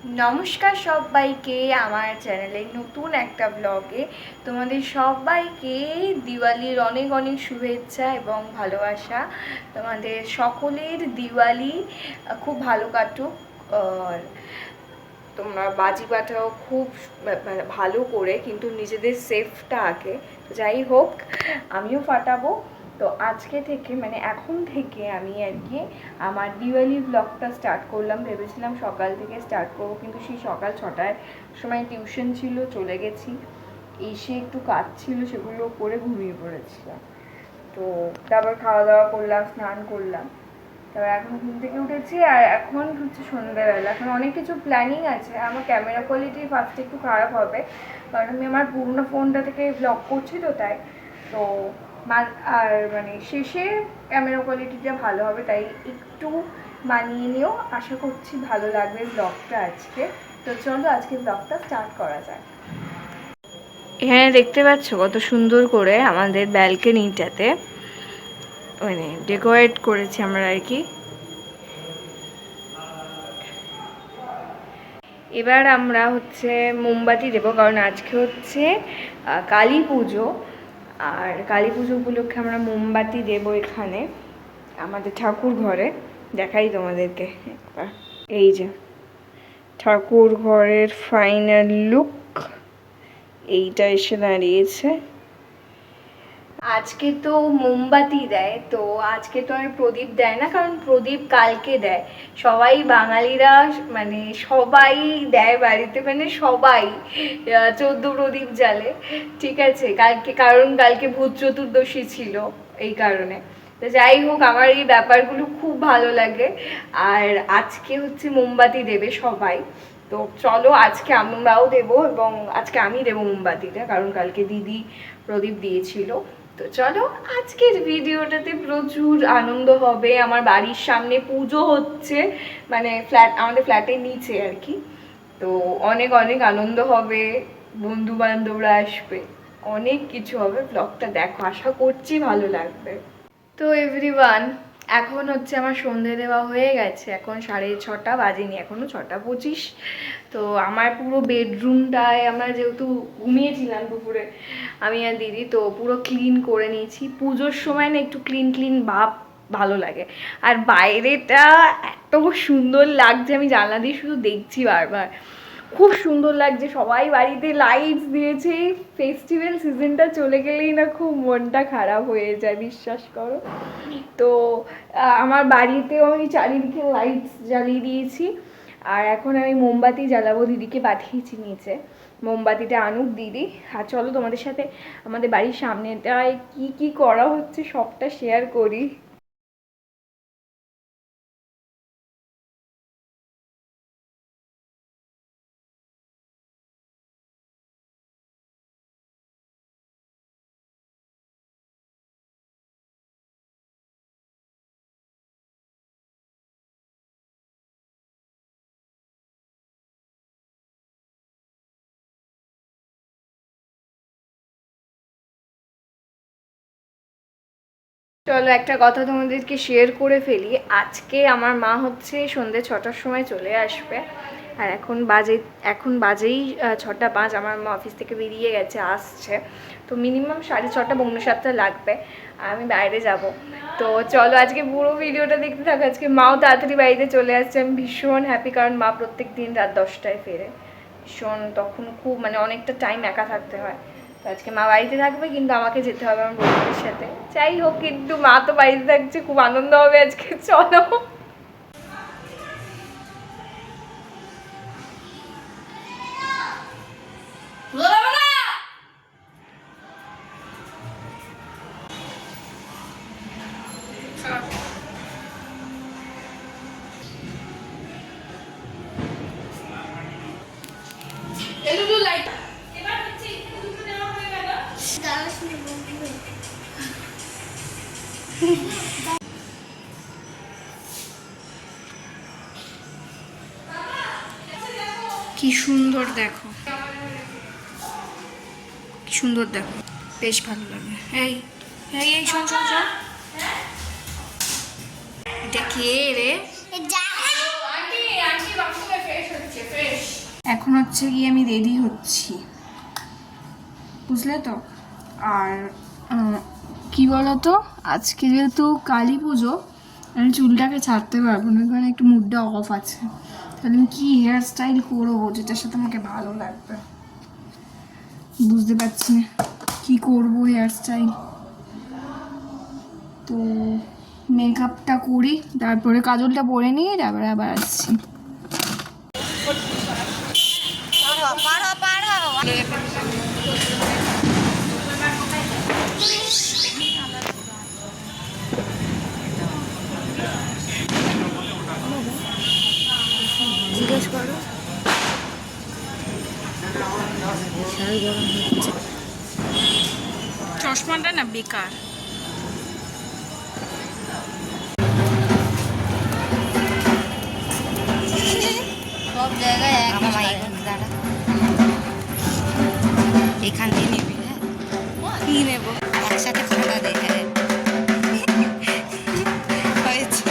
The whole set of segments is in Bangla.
নমস্কার সবাইকে আমার চ্যানেলে নতুন একটা ব্লগে তোমাদের সবাইকে দিওয়ালির অনেক অনেক শুভেচ্ছা এবং ভালোবাসা। তোমাদের সকলের দিওয়ালি খুব ভালো কাটুক। আর তোমরা বাজি ফাটাও খুব ভালো করে, কিন্তু নিজেদের সেফটা আগে। যাই হোক, আমিও ফাটাবো। তো আজকে থেকে এখন থেকে আমি আর কি আমার দিওয়ালি ব্লগটা স্টার্ট করলাম। ভেবেছিলাম সকাল থেকে স্টার্ট করবো, কিন্তু সেই সকাল 6টার সময় টিউশন ছিল, চলে গেছি। এসে একটু কাজ ছিল, সেগুলো করে ঘুমিয়ে পড়েছিলাম। তো তারপর খাওয়া দাওয়া করলাম, স্নান করলাম, তারপর এখন ঘুম থেকে উঠেছি। আর এখন হচ্ছে সন্ধ্যাবেলা। এখন অনেক কিছু প্ল্যানিং আছে। আমার ক্যামেরা কোয়ালিটি ফার্স্টে একটু খারাপ হবে, কারণ আমি আমার পুরনো ফোনটা থেকে ব্লগ করছি, তো তাই। তো আর শেষে ক্যামেরা কোয়ালিটিটা ভালো হবে, তাই একটু মানিয়ে নিয়েও আশা করছি ভালো লাগবে ব্লগটা আজকে। তো চলো আজকে ব্লগটা স্টার্ট করা যায়। এখানে দেখতে পাচ্ছ কত সুন্দর করে আমাদের ব্যালকনিটাতে ডেকোরেট করেছি আমরা আর কি। এবার আমরা হচ্ছে মোমবাতি দেবো, কারণ আজকে হচ্ছে কালী পুজো। আর কালী পুজো উপলক্ষে আমরা মোমবাতি দেবো এখানে আমাদের ঠাকুর ঘরে। দেখাই তোমাদেরকে একবার। এই যে ঠাকুর ঘরের ফাইনাল লুক এইটা এসে দাঁড়িয়েছে। আজকে তো মোমবাতি দেয়, তো আজকে তো আর প্রদীপ দেয় না, কারণ প্রদীপ কালকে দেয়। সবাই বাঙালিরা সবাই দেয় বাড়িতে, সবাই 14 প্রদীপ জ্বালে। ঠিক আছে, কালকে কারণ কালকে ভূত চতুর্দশী ছিল, এই কারণে। তো যাই হোক, আমার এই ব্যাপারগুলো খুব ভালো লাগে। আর আজকে হচ্ছে মোমবাতি দেবে সবাই। তো চলো আজকে আমরাও দেবো, এবং আজকে আমি দেবো মোমবাতিটা, কারণ কালকে দিদি প্রদীপ দিয়েছিল। তো চলো আজকের ভিডিওটাতে প্রচুর আনন্দ হবে। আমার বাড়ির সামনে পুজো হচ্ছে, আমাদের ফ্ল্যাটের নিচে আর কি। তো অনেক অনেক আনন্দ হবে, বন্ধু বান্ধবরা আসবে, অনেক কিছু হবে। ব্লগটা দেখো, আশা করছি ভালো লাগবে। তো এভরিওয়ান, এখন হচ্ছে আমার সন্ধে দেওয়া হয়ে গেছে। এখন 6:30 বাজেনি, এখনও 6:25। তো আমার পুরো বেডরুমটায় আমরা যেহেতু ঘুমিয়েছিলাম দুপুরে আমি আর দিদি, তো পুরো ক্লিন করে নিয়েছি। পুজোর সময় না একটু ক্লিন ক্লিন ভাব ভালো লাগে। আর বাইরেটা এত সুন্দর লাগছে, আমি জানলা দিয়ে শুধু দেখছি বারবার। খুব সুন্দর লাগছে, সবাই বাড়িতে লাইটস দিয়েছে। ফেস্টিভ্যাল সিজনটা চলে গেলেই না খুব মনটা খারাপ হয়ে যায়, বিশ্বাস করো। তো আমার বাড়িতেও আমি চারিদিকে লাইটস জ্বালিয়ে দিয়েছি। আর এখন আমি মোমবাতি জ্বালাবো, দিদিকে পাঠিয়েছি নিচে মোমবাতিটা আনুক দিদি। আর চলো তোমাদের সাথে আমাদের বাড়ির সামনেটায় কি কি করা হচ্ছে সবটা শেয়ার করি। চলো একটা কথা তোমাদেরকে শেয়ার করে ফেলি। আজকে আমার মা হচ্ছে সন্ধ্যে 6টার সময় চলে আসবে। আর এখন বাজেই 6:05। আমার মা অফিস থেকে বেরিয়ে গেছে, আসছে। তো মিনিমাম 6:30 6:45 লাগবে। আর আমি বাইরে যাব। তো চলো আজকে পুরো ভিডিওটা দেখতে থাকো। আজকে মাও তাড়াতাড়ি বাড়িতে চলে আসছে, আমি ভীষণ হ্যাপি, কারণ মা প্রত্যেক দিন রাত 10টায় ফেরে। ভীষণ তখন খুব অনেকটা টাইম একা থাকতে হয়। তো আজকে মা বাড়িতে থাকবে, কিন্তু আমাকে যেতে হবে আমার বন্ধুদের সাথে। যাই হোক, কিন্তু মা তো বাড়িতে থাকছে, খুব আনন্দ হবে আজকে। চলো। কি সুন্দর দেখো, কি সুন্দর দেখো, বেশ ভালো লাগে। এই এই এই শোন শোন শোন, এটা কে রে? হচ্ছে গিয়ে আমি রেডি হচ্ছি, বুঝলে তো। আর কি বলতো, আজকে যেহেতু কালী পুজো, আমি চুলটাকে ছাড়তে পারবো না, কারণ একটু মুডটা অফ আছে। তাহলে আমি কী হেয়ার স্টাইল করবো যেটার সাথে আমাকে ভালো লাগবে, বুঝতে পারছি না কী করবো হেয়ার স্টাইল। তো মেকআপটা করি, তারপরে কাজলটা পরে নিয়ে তারপরে আবার আসছি। জিজ্ঞেস করো। চশমাটা না বেকার। সব জায়গায় এখান থেকে নিবি। হ্যাঁ কি নেবো? একসাথে ফোটা দেখে হয়েছে।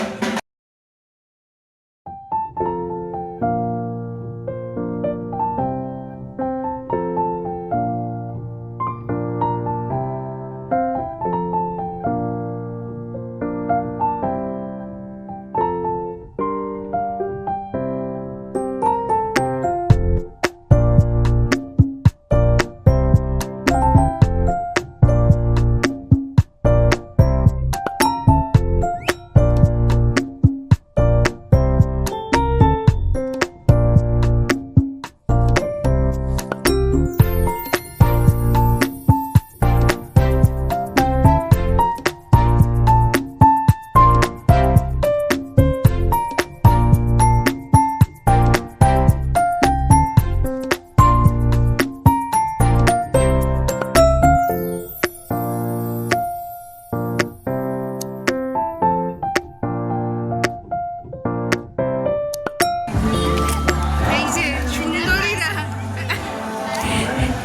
এই যে সুন্দরীরা,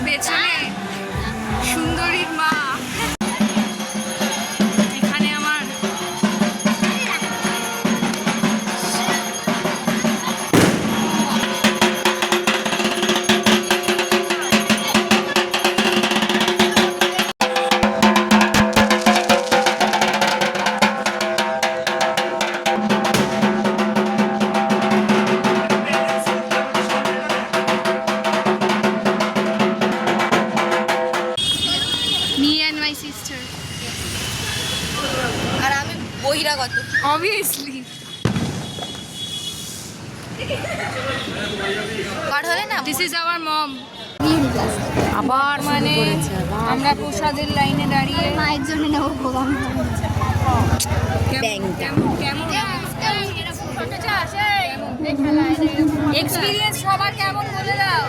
পেছনে সুন্দরীর মা, এখানে আমার me and my sister, আর আমি বহিরাগত। obviously. বার হলে না This is our mom. আবার মানে আমরা প্রসাদের লাইনে দাঁড়িয়ে মায়ের জন্য নেবো ভোগাম। কেমন এক্সপিরিয়েন্স সবার কেমন বলে দাও।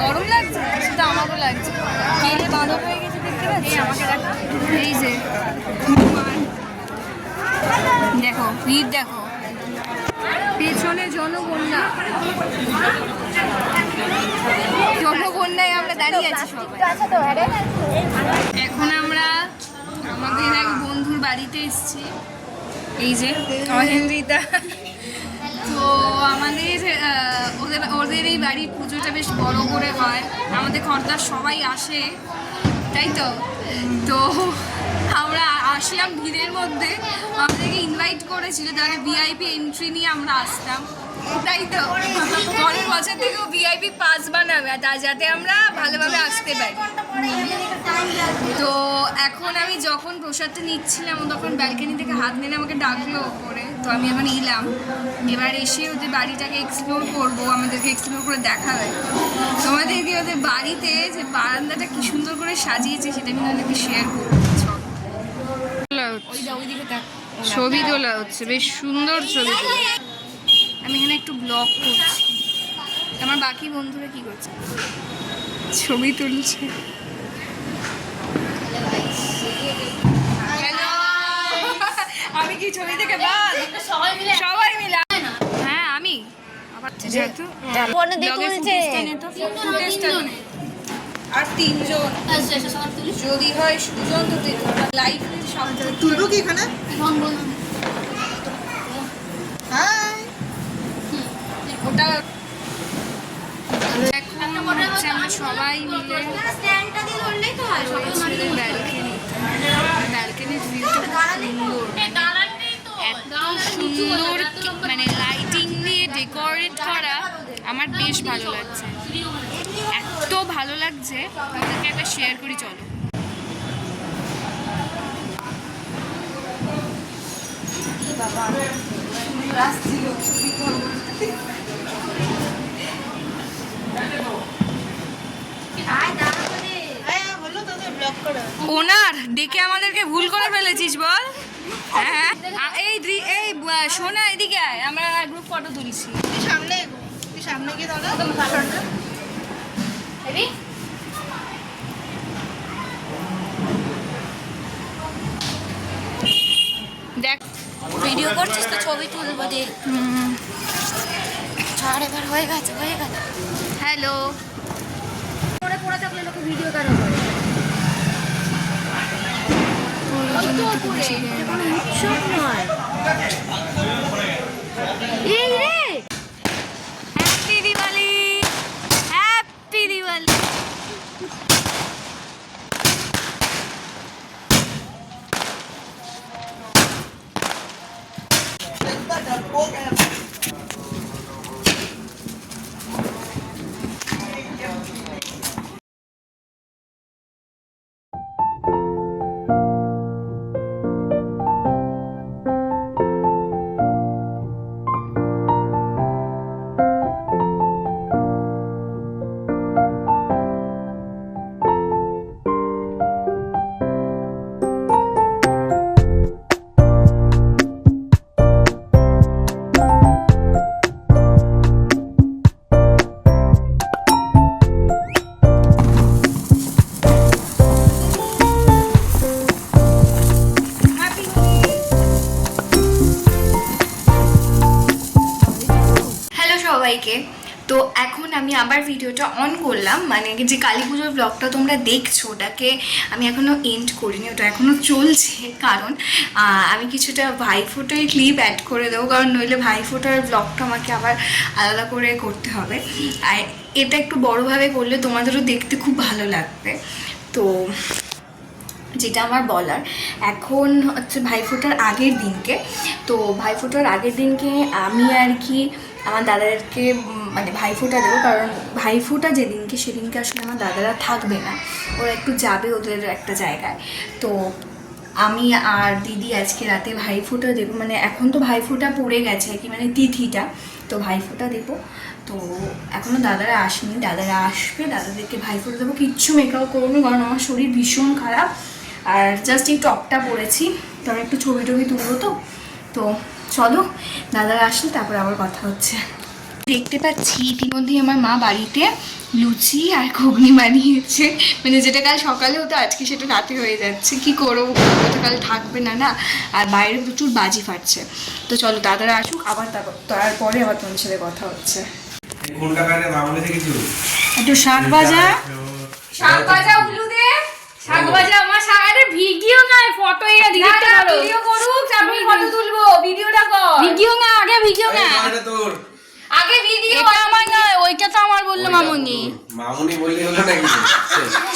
গরম লাগছে, সেটা আমারও লাগছে। কেড়ে বাঁধব হয়ে গেছে, দেখতে পাচ্ছি। আমাকে দেখো, এই যে দেখো ভিড়, দেখো পেছনে জনগণনা, জনগণনায় আমরা দাঁড়িয়ে আছি সবাই। এখন আমরা আমাদের এক বন্ধুর বাড়িতে এসেছি, এই যে অহেন্দ্রিতা। তো আমাদের ওদের এই বাড়ির পুজোটা বেশ বড় করে হয়, আমাদের খর্দার সবাই আসে, তাই তো। তো আমরা আসলাম ভিড়ের মধ্যে, আমাদেরকে ইনভাইট করেছিল, তাহলে ভিআইপি এন্ট্রি নিয়ে আমরা আসতাম, তাই তো। পরের বছর থেকেও ভিআইপি পাস বানাবে, যাতে আমরা ভালোভাবে আসতে পারি। তো এখন আমি যখন প্রসাদটা নিচ্ছিলাম, তখন ব্যালকনি থেকে হাত নিলে আমাকে ডাকলো ওপরে, তো আমি এখন এলাম। এবার এসে ওদের বাড়িটাকে এক্সপ্লোর করবো, আমাদেরকে এক্সপ্লোর করে দেখাবে তোমাদেরকে। ওদের বাড়িতে যে বারান্দাটা কি সুন্দর করে সাজিয়েছে, সেটা আমি ওদেরকে শেয়ার করবো। ছবি তোলা হচ্ছে, বেশ সুন্দর ছবি তোলা। আমি এখানে একটু ব্লগ করছি, আমার বাকি বন্ধুরা কি করছে, ছবি তুলছে। আমি কি ছবি থেকে বাদ? সবাই মিলে হ্যাঁ আমি আবার যেহেতু আর তিনজন যদি হয় সুজন, তো লাইভ তুলবো কি এখানে? ওটা হচ্ছে আমরা সবাই মিলে ব্যালকনির ভিউটা সুন্দর, এত সুন্দর মানে লাইটিং দিয়ে ডেকোরেট করা। আমার বেশ ভালো লাগছে, এত ভালো লাগছে আমাদেরকে একবার শেয়ার করি চলো। ওনার ডেকে আমাদেরকে ভুল করে ফেলেছিস বল। হ্যাঁ এই সোনা এদিকে আয়, আমরা গ্রুপ ফটো তুলছি। সামনে গিয়ে দাঁড়া। দেখ ভিডিও করছিস তো, ছবি তুলবো দেখ। ছাড় এবার, হয়ে গেছে। হ্যালো, পড়ে থাকলে লোকে ভিডিও কেন করে? উৎসব নয় এই রে। Happy Diwali, happy Diwali. সবাইকে। তো এখন আমি আবার ভিডিওটা অন করলাম, মানে যে কালী পুজোর ব্লগটা তোমরা দেখছো ওটাকে আমি এখনও এন্ড করিনি, ওটা এখনও চলছে। কারণ আমি কিছুটা ভাইফোঁটার ক্লিপ অ্যাড করে দেবো, কারণ নইলে ভাইফোঁটার ব্লগটা আমাকে আবার আলাদা করে করতে হবে। আর এটা একটু বড়োভাবে করলে তোমাদেরও দেখতে খুব ভালো লাগবে। তো যেটা আমার বলার, এখন হচ্ছে ভাইফোঁটার আগের দিনকে, তো ভাইফোঁটার আগের দিনকে আমি আর কি আমার দাদাদেরকে মানে ভাইফোঁটা দেবো। কারণ ভাইফোঁটা যেদিনকে সেদিনকে আসলে আমার দাদারা থাকবে না, ওরা একটু যাবে ওদের একটা জায়গায়। তো আমি আর দিদি আজকে রাতে ভাইফোঁটা দেবো, মানে এখন তো ভাইফোঁটা পড়ে গেছে আর কি, মানে তিথিটা, তো ভাইফোঁটা দেবো। তো এখনও দাদারা আসেনি, দাদারা আসবে, দাদাদেরকে ভাইফোঁটা দেবো। কিচ্ছু মেকআপ করবো কারণ আমার শরীর ভীষণ খারাপ, আর জাস্ট এই টপটা পরেছি, তো আমি একটু ছবি টবি তুলবো। তো চলো দাদারা আসলে তারপর আবার কথা হচ্ছে। দেখতে পাচ্ছি ইতিমধ্যেই আমার মা বাড়িতে লুচি আর ঘুগনি বানিয়েছে, মানে যেটা কাল সকালে হতো আজকে সেটা রাতে হয়ে যাচ্ছে। কি করবো, কাল থাকবে না না, আর বাইরে প্রচুর বাজি ফাটছে। তো চলো দাদারা আসুক, আবার তারপরে আবার তোমার সাথে কথা হচ্ছে। একটু শাক ভাজা, উলু দে, শাক ভাজা। আমার শাকের ভিডিও না, ফটো এরা দিতে পারো। ভিডিও করুক, তারপর ফটো তুলবো। ভিডিওটা কর। ভিডিও না, আগে ভিডিও না, আগে ভিডিও। এটা আমার না, ওইটা তো আমার বললো মামুনি। মামুনি বললি হলো নাকি?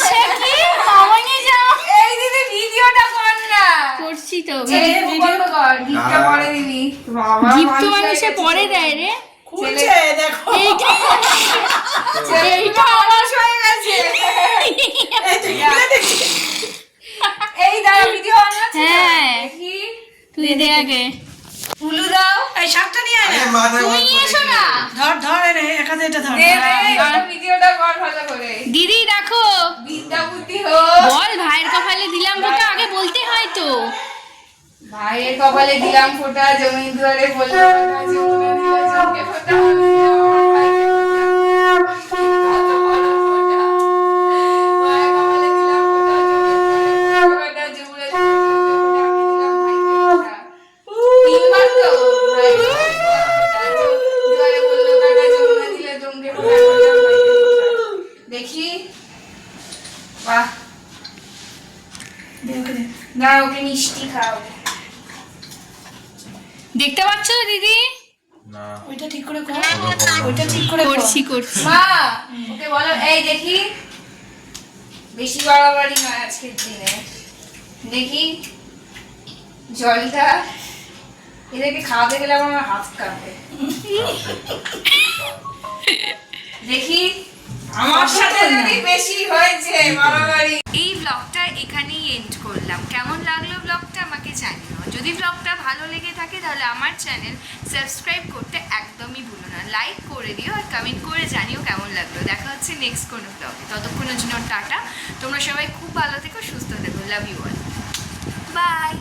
সে কি মামুনি যাও, এই দিদি ভিডিওটা কর না। করছি তো। ভিডিও কর, গিফটটা পরে দিবি। বাবা গিফট তো মানুষে পরে দেয় রে। খুলছে দেখো। এইটা আমার হয়ে গেছে। এই দাঁড়া, ভিডিও অন আছে। হ্যাঁ, দেখি, তুই দে আগে। উলু দাও। এই শাকটা নিয়ে আয় না। তুমি নিয়ে এসো না। ধর রে, একাতে এটা ধর। দে দে, এটা ভিডিওটা কর ভালো করে। দিদি দেখো, বিদ্যা বুদ্ধি হোক। বল ভাইয়ের কপালে দিলাম ফোঁটা, আগে বলতে হয় তো। ভাইয়ের কপালে দিলাম ফোঁটা, জমি দুয়ারে বললাম ফোঁটা, যমুনা দিলা জমকে ফোঁটা। আমার ভাইকে ফোঁটা, কত বড় ফোঁটা। ভাইয়ের কপালে দিলাম ফোঁটা, জমি দুয়ারে ফোঁটা, যমুনা দিলা জমকে ফোঁটা। আমি দিলাম ভাইকে ফোঁটা। তিনবার তো ভাইয়ের কপালে দুয়ারে বললো কাটা, যমুনা দিলা জমকে ফোঁটা, দিলাম ভাইকে ফোঁটা। দেখি, বাহ, না ওকে মিষ্টি খাও। দেখতে পাচ্ছ দিদি? না ওইটা ঠিক করে কর ওইটা ঠিক করে কর করছি মা ওকে বলো এই দেখি বেশি বাড়াবাড়ি নয় আজকের দিনে দেখি জলটা এদেরকে খাওয়াতে গেলে আমার হাত কাঁপে দেখি আমার সাথে যদি বেশি হয়েছে বাড়াবাড়ি। এই ব্লগটা এখানেই এন্ড করলাম। কেমন লাগলো ব্লগটা আমাকে জানিও। যদি ব্লগটা ভালো লেগে থাকে তাহলে আমার চ্যানেল সাবস্ক্রাইব করতে একদমই ভুলো না, লাইক করে দিও আর কমেন্ট করে জানিও কেমন লাগলো। দেখা হচ্ছে নেক্সট কোনো ব্লগে, ততক্ষণের জন্য টাটা। তোমরা সবাই খুব ভালো থেকো, সুস্থ থেকো, লাভ ইউ অল, বাই।